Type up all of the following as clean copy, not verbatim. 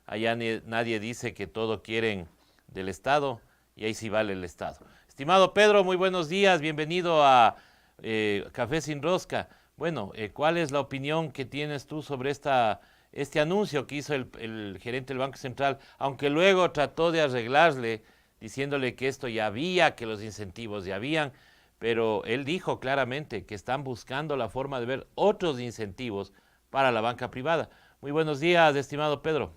allá nadie dice que todo quieren del Estado y ahí sí vale el Estado. Estimado Pedro, muy buenos días, bienvenido a Café Sin Rosca. Bueno, ¿cuál es la opinión que tienes tú sobre este anuncio que hizo el gerente del Banco Central? Aunque luego trató de arreglarle, diciéndole que esto ya había, que los incentivos ya habían, pero él dijo claramente que están buscando la forma de ver otros incentivos para la banca privada. Muy buenos días, estimado Pedro.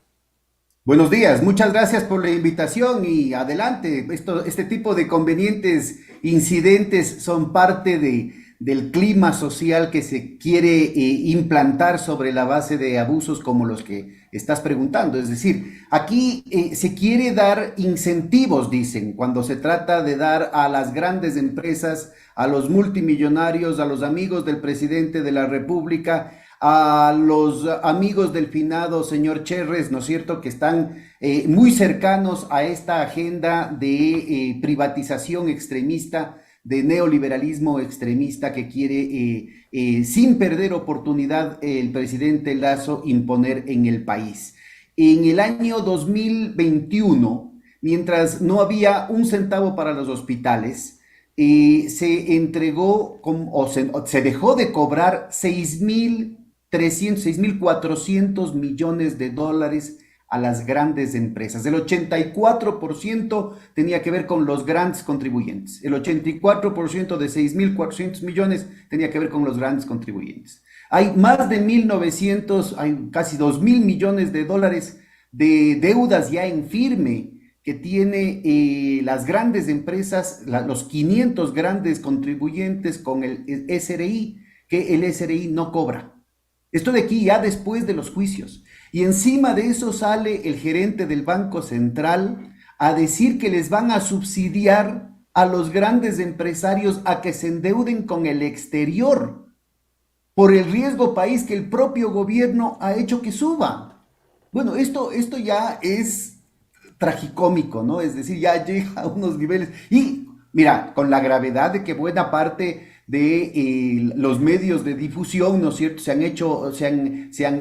Buenos días, muchas gracias por la invitación y adelante. Este tipo de convenientes incidentes son parte del clima social que se quiere implantar sobre la base de abusos como los que estás preguntando. Es decir, aquí se quiere dar incentivos, dicen, cuando se trata de dar a las grandes empresas, a los multimillonarios, a los amigos del presidente de la República, a los amigos del finado señor Cherres, ¿no es cierto?, que están muy cercanos a esta agenda de privatización extremista, de neoliberalismo extremista que quiere, sin perder oportunidad, el presidente Lazo imponer en el país. En el año 2021, mientras no había un centavo para los hospitales, se entregó o se dejó de cobrar 6.400 millones de dólares a las grandes empresas. El 84% tenía que ver con los grandes contribuyentes. El 84% de 6.400 millones tenía que ver con los grandes contribuyentes. Hay más de 1.900, hay casi 2.000 millones de dólares de deudas ya en firme que tiene las grandes empresas, los 500 grandes contribuyentes con el SRI, que el SRI no cobra. Esto de aquí ya después de los juicios. Y encima de eso sale el gerente del Banco Central a decir que les van a subsidiar a los grandes empresarios a que se endeuden con el exterior por el riesgo país que el propio gobierno ha hecho que suba. Bueno, esto ya es tragicómico, ¿no? Es decir, ya llega a unos niveles. Y mira, con la gravedad de que buena parte de los medios de difusión, ¿no es cierto?, se han hecho,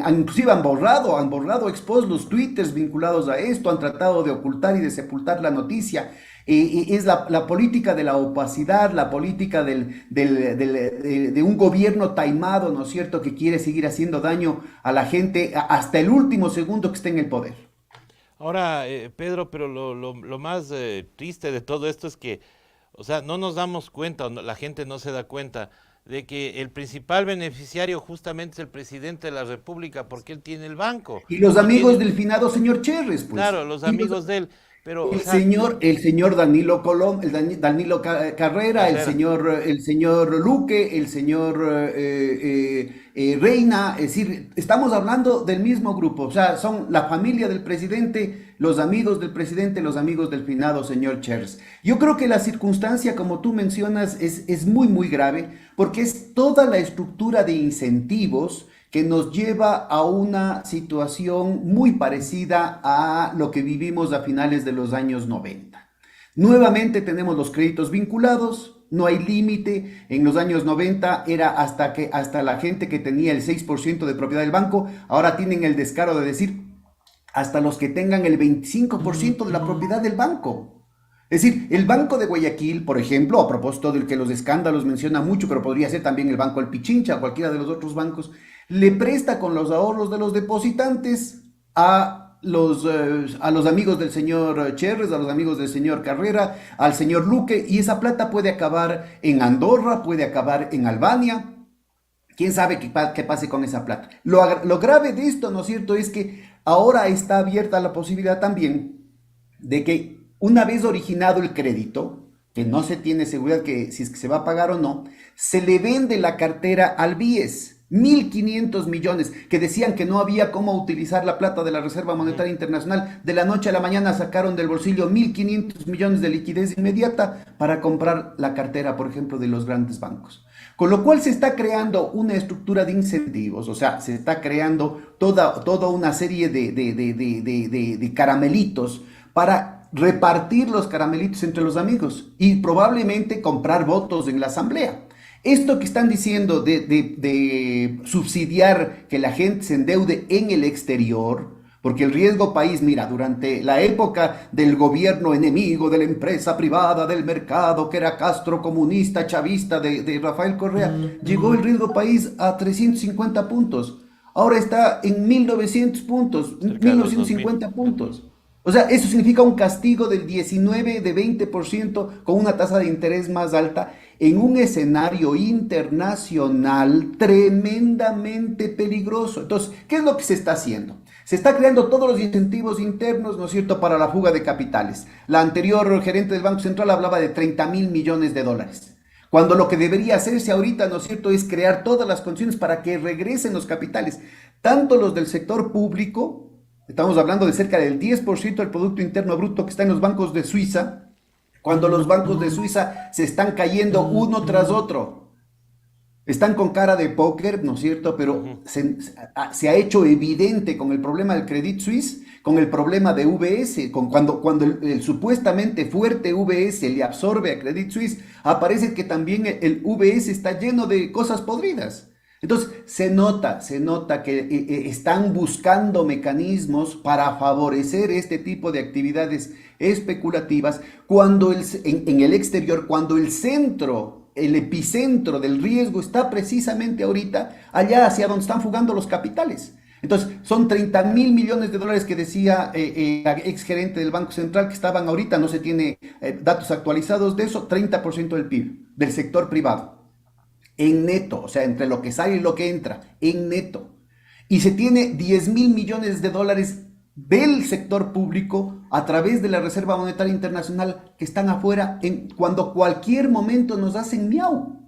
inclusive han borrado expos los twitters vinculados a esto, han tratado de ocultar y de sepultar la noticia. Es la política de la opacidad, la política de un gobierno taimado, ¿no es cierto?, que quiere seguir haciendo daño a la gente hasta el último segundo que esté en el poder. Ahora, Pedro, pero lo más triste de todo esto es que, o sea, no nos damos cuenta, la gente no se da cuenta de que el principal beneficiario justamente es el presidente de la República, porque él tiene el banco Y los y amigos tiene, del finado señor Cherres, pues. claro, los Y los, amigos de él, pero, o el sea, señor, el señor Danilo Colom, Danilo Carrera, Carrera. el señor Luque, el señor Reina, es decir, estamos hablando del mismo grupo, o sea, son la familia del presidente, los amigos del presidente, los amigos del finado señor Chers. Yo creo que la circunstancia, como tú mencionas, es muy, muy grave, porque es toda la estructura de incentivos que nos lleva a una situación muy parecida a lo que vivimos a finales de los años 90. Nuevamente tenemos los créditos vinculados, no hay límite. En los años 90 era hasta la gente que tenía el 6% de propiedad del banco, ahora tienen el descaro de decir hasta los que tengan el 25% de la propiedad del banco. Es decir, el Banco de Guayaquil, por ejemplo, a propósito del que los escándalos menciona mucho, pero podría ser también el Banco del Pichincha o cualquiera de los otros bancos, le presta con los ahorros de los depositantes a los amigos del señor Cherres, a los amigos del señor Carrera, al señor Luque, y esa plata puede acabar en Andorra, puede acabar en Albania. ¿Quién sabe qué pase con esa plata? Lo grave de esto, ¿no es cierto?, es que ahora está abierta la posibilidad también de que una vez originado el crédito, que no se tiene seguridad que si es que se va a pagar o no, se le vende la cartera al BIES. 1.500 millones, que decían que no había cómo utilizar la plata de la Reserva Monetaria Internacional. De la noche a la mañana sacaron del bolsillo 1.500 millones de liquidez inmediata para comprar la cartera, por ejemplo, de los grandes bancos. Con lo cual se está creando una estructura de incentivos, o sea, se está creando toda una serie de caramelitos para repartir los caramelitos entre los amigos y probablemente comprar votos en la asamblea. Esto que están diciendo de subsidiar que la gente se endeude en el exterior, Porque el riesgo país, mira, durante la época del gobierno enemigo de la empresa privada, del mercado, que era Castro comunista, chavista de Rafael Correa, llegó el riesgo país a 350 puntos. Ahora está en 1900 puntos, cerca de los 2000. 1950 puntos. O sea, eso significa un castigo del 19, de 20% con una tasa de interés más alta en un escenario internacional tremendamente peligroso. Entonces, ¿qué es lo que se está haciendo? Se está creando todos los incentivos internos, ¿no es cierto?, para la fuga de capitales. La anterior gerente del Banco Central hablaba de 30.000 millones de dólares. Cuando lo que debería hacerse ahorita, ¿no es cierto?, es crear todas las condiciones para que regresen los capitales, tanto los del sector público. Estamos hablando de cerca del 10% del Producto Interno Bruto que está en los bancos de Suiza, cuando los bancos de Suiza se están cayendo uno tras otro. Están con cara de póker, ¿no es cierto? Pero se ha hecho evidente con el problema del Credit Suisse, con el problema de UBS, cuando el supuestamente fuerte UBS le absorbe a Credit Suisse, aparece que también el UBS está lleno de cosas podridas. Entonces, se nota que están buscando mecanismos para favorecer este tipo de actividades especulativas cuando en el exterior, cuando el centro, el epicentro del riesgo está precisamente ahorita allá hacia donde están fugando los capitales. Entonces, son 30.000 millones de dólares que decía la ex gerente del Banco Central que estaban ahorita, no se tiene datos actualizados de eso, 30% del PIB, del sector privado en neto, o sea, entre lo que sale y lo que entra, en neto. Y se tiene 10.000 millones de dólares del sector público a través de la Reserva Monetaria Internacional que están afuera cuando cualquier momento nos hacen miau.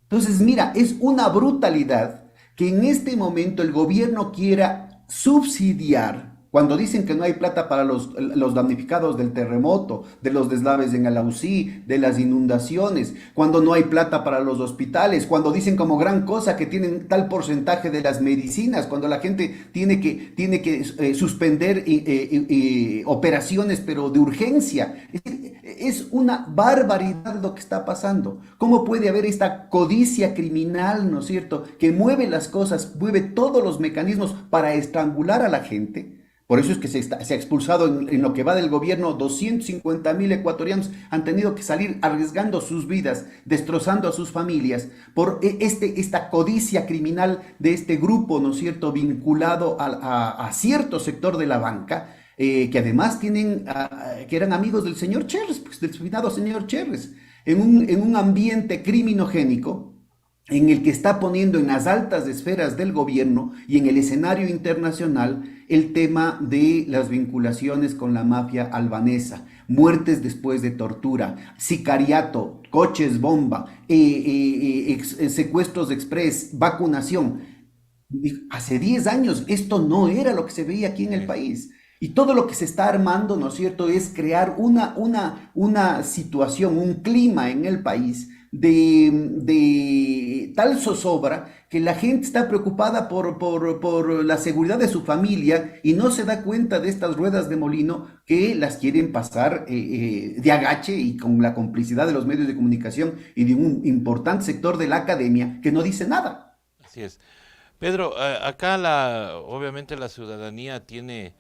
Entonces, mira, es una brutalidad que en este momento el gobierno quiera subsidiar. Cuando dicen que no hay plata para los damnificados del terremoto, de los deslaves en Alausí, de las inundaciones, cuando no hay plata para los hospitales, cuando dicen como gran cosa que tienen tal porcentaje de las medicinas, cuando la gente tiene que suspender operaciones, pero de urgencia. Es una barbaridad lo que está pasando. ¿Cómo puede haber esta codicia criminal, ¿no es cierto?, que mueve las cosas, mueve todos los mecanismos para estrangular a la gente? Por eso es que se ha expulsado en lo que va del gobierno, 250.000 ecuatorianos han tenido que salir arriesgando sus vidas, destrozando a sus familias, por esta codicia criminal de este grupo, ¿no es cierto?, vinculado a cierto sector de la banca, que además que eran amigos del señor Cherres, pues, del finado señor Cherres, en un ambiente criminogénico en el que está poniendo en las altas esferas del gobierno y en el escenario internacional el tema de las vinculaciones con la mafia albanesa, muertes después de tortura, sicariato, coches bomba, secuestros express, vacunación. Hace 10 años esto no era lo que se veía aquí en el país. Y todo lo que se está armando, ¿no es cierto?, es crear una situación, un clima en el país de tal zozobra que la gente está preocupada por la seguridad de su familia y no se da cuenta de estas ruedas de molino que las quieren pasar de agache y con la complicidad de los medios de comunicación y de un importante sector de la academia que no dice nada. Así es. Pedro, acá obviamente la ciudadanía tiene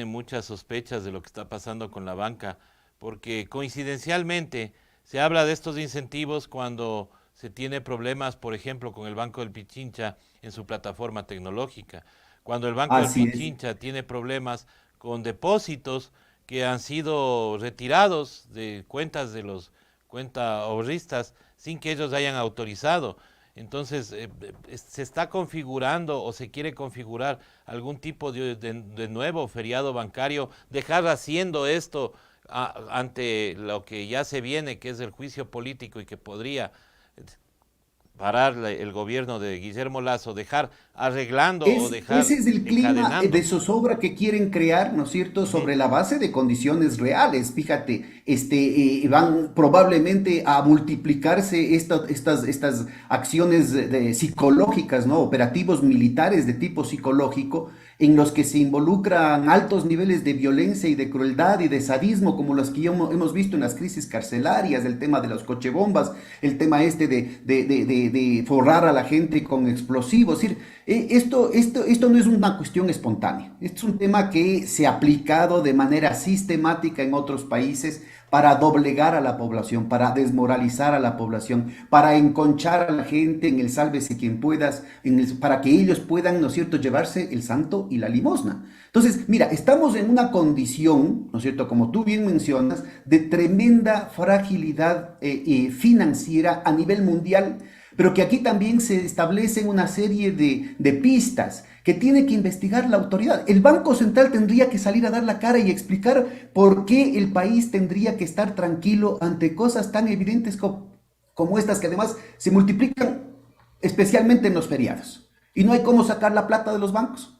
muchas sospechas de lo que está pasando con la banca, porque coincidencialmente se habla de estos incentivos cuando se tiene problemas, por ejemplo, con el Banco del Pichincha en su plataforma tecnológica. Cuando el Banco del Así es. Pichincha tiene problemas con depósitos que han sido retirados de cuentas de los cuenta ahorristas sin que ellos hayan autorizado. Entonces, se está configurando o se quiere configurar algún tipo de nuevo feriado bancario, dejar haciendo esto ante lo que ya se viene, que es el juicio político y que podría parar el gobierno de Guillermo Lasso, dejar arreglando o dejar Ese es el clima encadenando. de zozobra que quieren crear, ¿no es cierto?, Ujú. sobre la base de condiciones reales. Fíjate, van probablemente a multiplicarse estas acciones psicológicas, ¿no?, operativos militares de tipo psicológico, en los que se involucran altos niveles de violencia y de crueldad y de sadismo, como los que hemos visto en las crisis carcelarias, el tema de los cochebombas, el tema este de forrar a la gente con explosivos. Es decir, esto no es una cuestión espontánea, esto es un tema que se ha aplicado de manera sistemática en otros países para doblegar a la población, para desmoralizar a la población, para enconchar a la gente en el sálvese quien puedas, para que ellos puedan, ¿no es cierto?, llevarse el santo y la limosna. Entonces, mira, estamos en una condición, ¿no es cierto?, como tú bien mencionas, de tremenda fragilidad financiera a nivel mundial, pero que aquí también se establecen una serie de pistas que tiene que investigar la autoridad. El Banco Central tendría que salir a dar la cara y explicar por qué el país tendría que estar tranquilo ante cosas tan evidentes como estas, que además se multiplican especialmente en los feriados. Y no hay cómo sacar la plata de los bancos.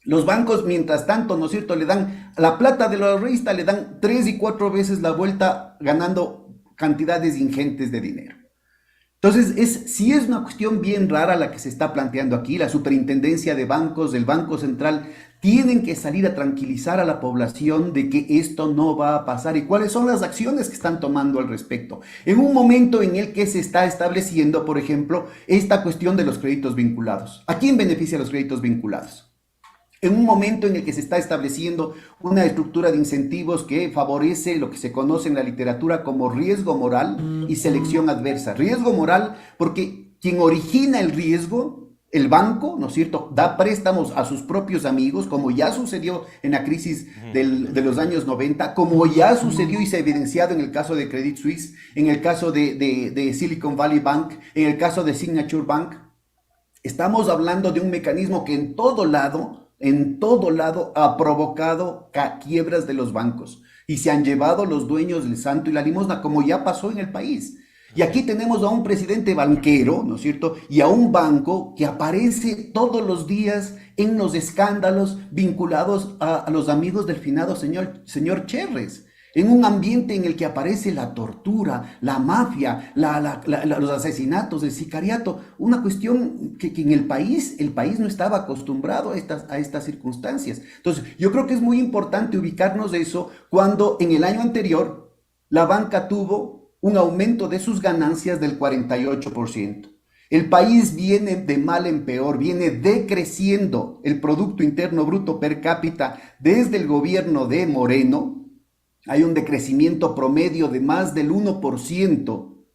Los bancos, mientras tanto, ¿no es cierto?, le dan la plata de los ahorristas, le dan 3 y 4 veces la vuelta, ganando cantidades ingentes de dinero. Entonces, sí es una cuestión bien rara la que se está planteando aquí. La superintendencia de bancos, del Banco Central, tienen que salir a tranquilizar a la población de que esto no va a pasar y cuáles son las acciones que están tomando al respecto. En un momento en el que se está estableciendo, por ejemplo, esta cuestión de los créditos vinculados. ¿A quién beneficia los créditos vinculados? En un momento en el que se está estableciendo una estructura de incentivos que favorece lo que se conoce en la literatura como riesgo moral y selección adversa. Riesgo moral porque quien origina el riesgo, el banco, ¿no es cierto?, da préstamos a sus propios amigos, como ya sucedió en la crisis de los años 90, como ya sucedió y se ha evidenciado en el caso de Credit Suisse, en el caso de Silicon Valley Bank, en el caso de Signature Bank. Estamos hablando de un mecanismo que en todo lado ha provocado quiebras de los bancos y se han llevado los dueños del santo y la limosna, como ya pasó en el país. Y aquí tenemos a un presidente banquero, ¿no es cierto?, y a un banco que aparece todos los días en los escándalos vinculados a los amigos del finado señor Cherres, en un ambiente en el que aparece la tortura, la mafia, los asesinatos, el sicariato, una cuestión que en el país no estaba acostumbrado a estas circunstancias. Entonces, yo creo que es muy importante ubicarnos de eso cuando en el año anterior la banca tuvo un aumento de sus ganancias del 48%. El país viene de mal en peor, viene decreciendo el Producto Interno Bruto per cápita desde el gobierno de Moreno. Hay un decrecimiento promedio de más del 1%.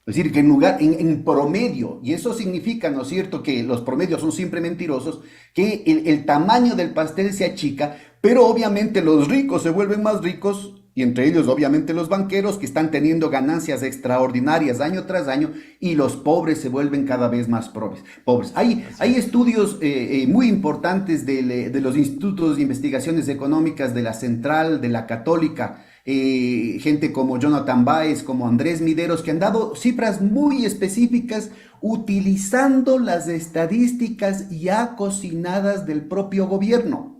Es decir, que en promedio, y eso significa, ¿no es cierto?, que los promedios son siempre mentirosos, que el tamaño del pastel se achica, pero obviamente los ricos se vuelven más ricos, y entre ellos obviamente los banqueros, que están teniendo ganancias extraordinarias año tras año, y los pobres se vuelven cada vez más pobres. Hay estudios muy importantes de los institutos de investigaciones económicas de la Central, de la Católica, gente como Jonathan Báez, como Andrés Mideros, que han dado cifras muy específicas utilizando las estadísticas ya cocinadas del propio gobierno,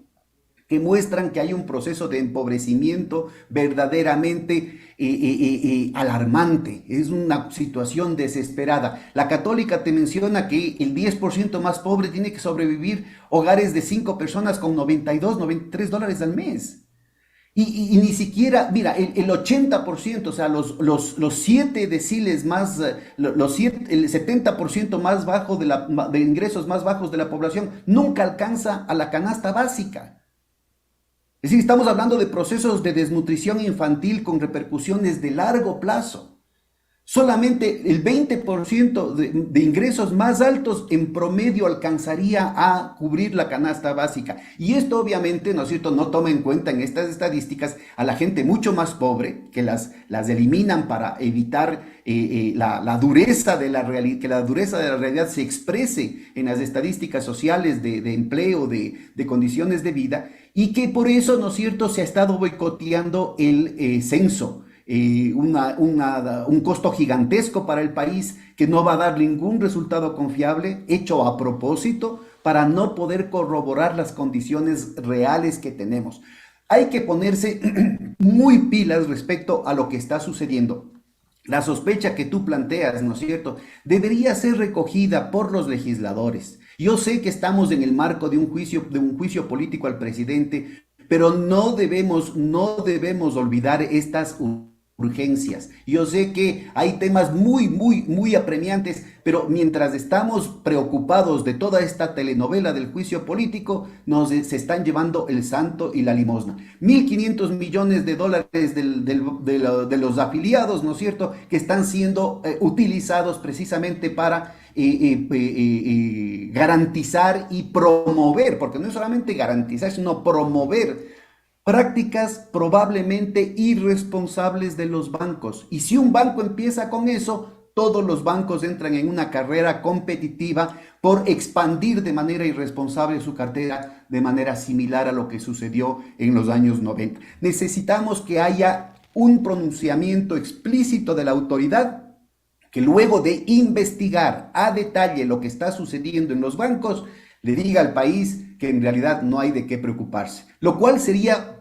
que muestran que hay un proceso de empobrecimiento verdaderamente alarmante. Es una situación desesperada. La Católica te menciona que el 10% más pobre tiene que sobrevivir hogares de 5 personas con 92, 93 dólares al mes. Y ni siquiera, mira, el 80%, o sea, los 7 deciles más, el 70% más bajo de ingresos más bajos de la población nunca alcanza a la canasta básica. Es decir, estamos hablando de procesos de desnutrición infantil con repercusiones de largo plazo. Solamente el 20% de ingresos más altos en promedio alcanzaría a cubrir la canasta básica. Y esto obviamente, ¿no es cierto?, no toma en cuenta en estas estadísticas a la gente mucho más pobre, que las eliminan para evitar la dureza de la realidad, que la dureza de la realidad se exprese en las estadísticas sociales de empleo, de condiciones de vida, y que por eso, ¿no es cierto?, se ha estado boicoteando el censo. Un costo gigantesco para el país que no va a dar ningún resultado confiable, hecho a propósito para no poder corroborar las condiciones reales que tenemos. Hay que ponerse muy pilas respecto a lo que está sucediendo. La sospecha que tú planteas, ¿no es cierto?, debería ser recogida por los legisladores. Yo sé que estamos en el marco de un juicio político al presidente, pero no debemos olvidar estas urgencias. Yo sé que hay temas muy apremiantes, pero mientras estamos preocupados de toda esta telenovela del juicio político, se están llevando el santo y la limosna. 1.500 millones de dólares de los afiliados, ¿no es cierto?, que están siendo utilizados precisamente para garantizar y promover, porque no es solamente garantizar, sino promover prácticas probablemente irresponsables de los bancos. Y si un banco empieza con eso, todos los bancos entran en una carrera competitiva por expandir de manera irresponsable su cartera de manera similar a lo que sucedió en los años 90. Necesitamos que haya un pronunciamiento explícito de la autoridad que luego de investigar a detalle lo que está sucediendo en los bancos, le diga al país que en realidad no hay de qué preocuparse, lo cual sería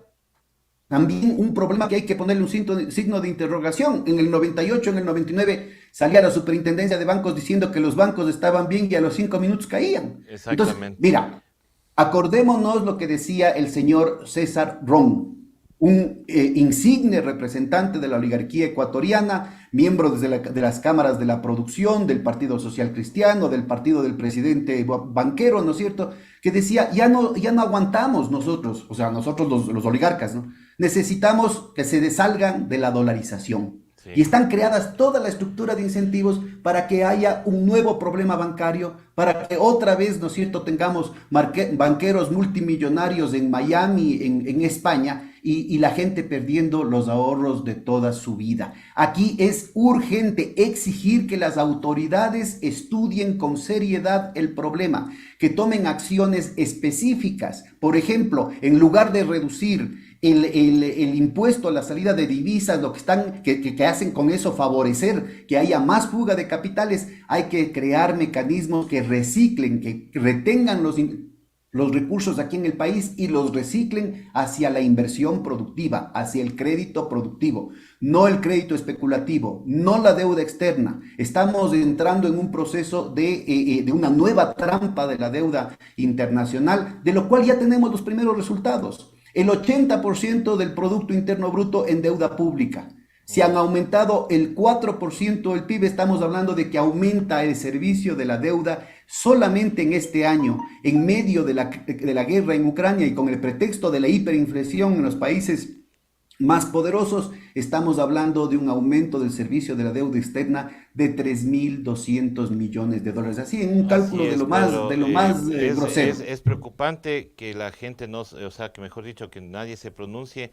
también un problema que hay que ponerle un signo de interrogación. En el 98, en el 99, salía la superintendencia de bancos diciendo que los bancos estaban bien y a los 5 minutos caían. Entonces, Exactamente. mira, acordémonos lo que decía el señor César Ron, un insigne representante de la oligarquía ecuatoriana, miembro de las cámaras de la producción, del Partido Social Cristiano, del partido del presidente banquero, ¿no es cierto?, que decía, ya no aguantamos nosotros, o sea, nosotros los oligarcas, ¿no? Necesitamos que se dessalgan de la dolarización. Sí. Y están creadas toda la estructura de incentivos para que haya un nuevo problema bancario, para que otra vez, ¿no es cierto?, tengamos banqueros multimillonarios en Miami, en España, y la gente perdiendo los ahorros de toda su vida. Aquí es urgente exigir que las autoridades estudien con seriedad el problema, que tomen acciones específicas. Por ejemplo, en lugar de reducir el impuesto a la salida de divisas, lo que hacen con eso favorecer que haya más fuga de capitales, hay que crear mecanismos que reciclen, que retengan los recursos aquí en el país y los reciclen hacia la inversión productiva, hacia el crédito productivo, no el crédito especulativo, no la deuda externa. Estamos entrando en un proceso de una nueva trampa de la deuda internacional, de lo cual ya tenemos los primeros resultados. El 80% del Producto Interno Bruto en deuda pública. Si han aumentado el 4% del PIB, estamos hablando de que aumenta el servicio de la deuda solamente en este año, en medio de la guerra en Ucrania y con el pretexto de la hiperinflación en los países más poderosos, estamos hablando de un aumento del servicio de la deuda externa de 3.200 millones de dólares. Así, en un cálculo Así es, de lo Pedro. más Es, grosero. es preocupante que la gente no, o sea, que mejor dicho, que nadie se pronuncie,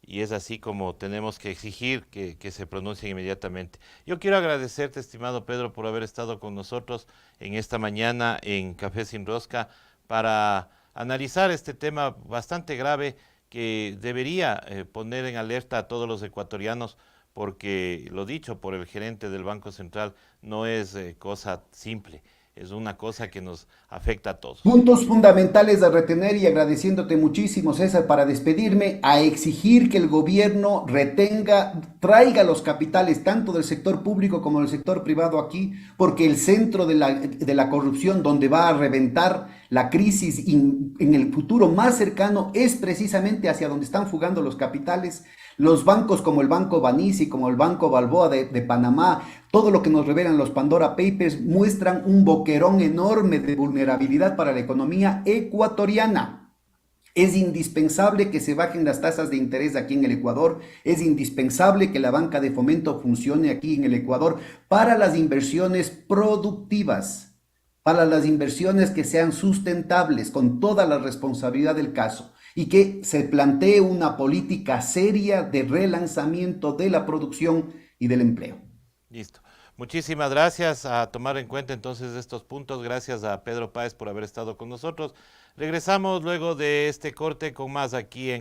y es así como tenemos que exigir que se pronuncien inmediatamente. Yo quiero agradecerte, estimado Pedro, por haber estado con nosotros en esta mañana en Café Sin Rosca para analizar este tema bastante grave que debería poner en alerta a todos los ecuatorianos, porque lo dicho por el gerente del Banco Central no es cosa simple, es una cosa que nos afecta a todos. Puntos fundamentales a retener, y agradeciéndote muchísimo, César, para despedirme, a exigir que el gobierno traiga los capitales tanto del sector público como del sector privado aquí, porque el centro de la corrupción, donde va a reventar la crisis en el futuro más cercano, es precisamente hacia donde están fugando los capitales. Los bancos como el Banco Banisí, como el Banco Balboa de Panamá, todo lo que nos revelan los Pandora Papers muestran un boquerón enorme de vulnerabilidad para la economía ecuatoriana. Es indispensable que se bajen las tasas de interés aquí en el Ecuador, es indispensable que la banca de fomento funcione aquí en el Ecuador para las inversiones productivas, para las inversiones que sean sustentables con toda la responsabilidad del caso, y que se plantee una política seria de relanzamiento de la producción y del empleo. Listo. Muchísimas gracias, a tomar en cuenta entonces estos puntos. Gracias a Pedro Páez por haber estado con nosotros. Regresamos luego de este corte con más aquí en